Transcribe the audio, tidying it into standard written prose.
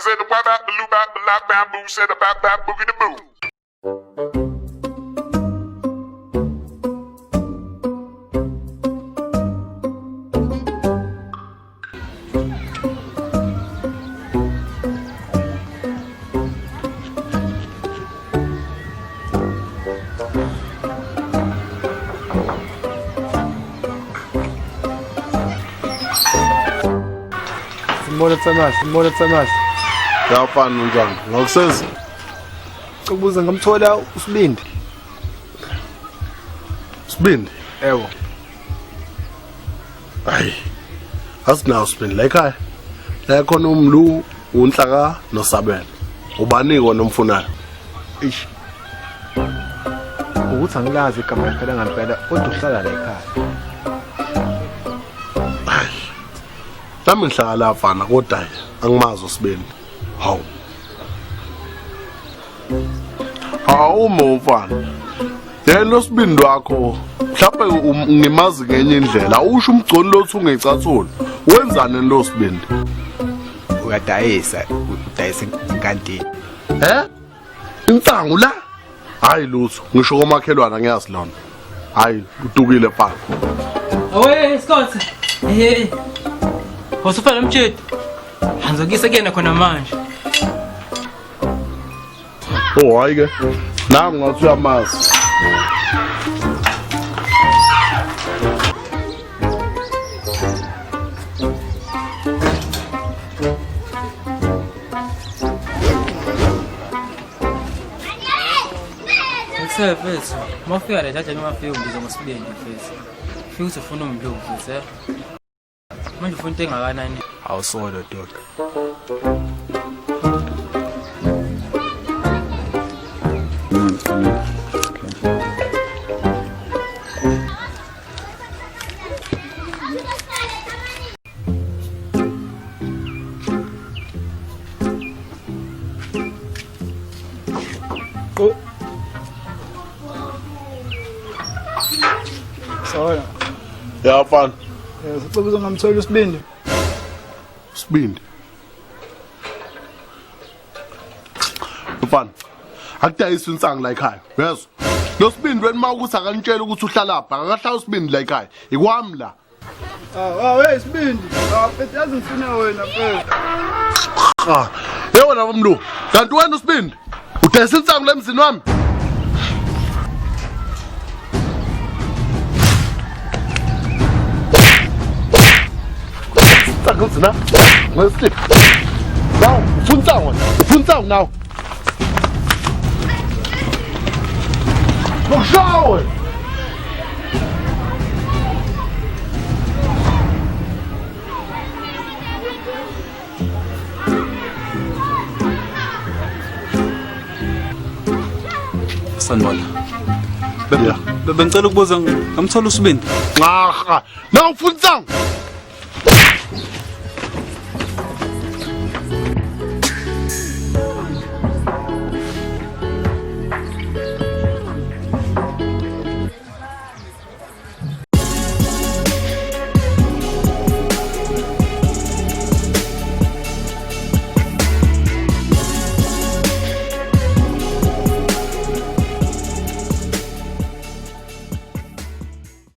said the wop out the loop out the lock bamboo, said about that boogie the boo. Simbona Tsanasi. Yafana njani? Ngokuseza. Ukubuza ngamthola uSibindi. Sibindi. Ewo. Hayi. Asinawo Sibindi la ekhaya. La khona umlu, unhlaka noSabela. Ubani kona umfunayo? Ish. Ukuthi angilazi igama ngempela ngempela kodwa uhlala la ekhaya. Nami ngihlala la mfana kodwa angimazi uSibindi. Hawu. Hawu mfana. Yena uSibindi wakho mhlawumbe ngimazi ngenye indlela. Usho umgconi lothi ungecathuli. Wenzani lo Sibindi? Uyadayisa inkantini. Insangu la? Hayi lutho. Ngisho komakhelwana ngiyazi lona. Hayi, udukile mfana. Awe Scott. Usufana mtshedi. Hanzokisa kuyena khona manje. Oh hayi ke. Nangu ngathi uyamazi. Fethu, mafika la jaja noma fika umbizo ngosibindi fethu. Fika uthi ufuna umlungu fethu. Manje ufuna into engakanani? Awusolo doda. Sawona. Ya mfana. Sikubuza ngamthola uSibindi. Sibindi. Mfana. Akudayisa insangu la ekhaya. Uyezwa? Lo Sibindi wena mawukuthi akanitshela ukuthi uhlala lapha, akahlala uSibindi la ekhaya. Ikwami la. Hey Sibindi. Mfethu yazi ngifuna wena mfethu. Yewona bomlu. Kanti wena uSibindi udayisa insangu la emzini wami? Sakuzina. Ngesihlip. Now, ufuna now. Ngokushawe. Sanibona. Bengicela ukubuza ngamthola uSibindi. Now ufuna